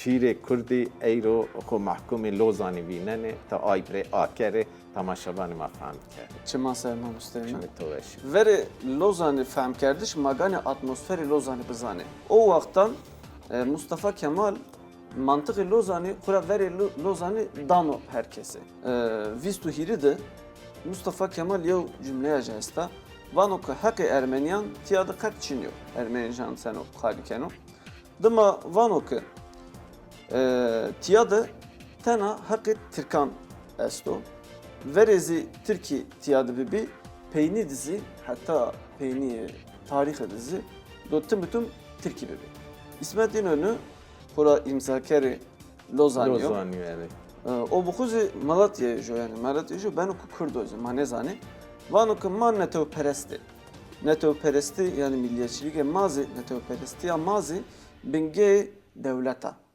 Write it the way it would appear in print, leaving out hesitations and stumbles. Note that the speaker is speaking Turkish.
شیر کردی ایرو خو محکوم لوزانی ویننه تا آیبره آکره تماشابان ما فهم کرد. چه مسئله ما مستقیم؟ چون تو باشی. وری لوزانی فهم کردش مگانی اتمسفری لوزانی بزنه. O vaktan Mustafa Kemal mantık lozani kura veri lozani dano herkese. Vistu hiride Mustafa Kemal yev cümleye cesta vano ki hakkı Ermeniyan tiyadı kat çiniyor. Ermeniyan sen o kalikeno. Dima vano ki tiyadı tena hakkı Türkan esto. Verezi Türkiye tiyadı bibi peyni dizi hatta peyni tarih dizi dotum bütün Türkiye bibi. İsmet İnönü kura imzakeri Lozan'yo. لوزانی ولی. O bu kuzi Malatya'ya jo yani Malatya'ya jo ben oku Kürdozu manezani. Van oku man neteo peresti. Neteo peresti yani milliyetçilik mazi neteo peresti ya mazi binge devleta.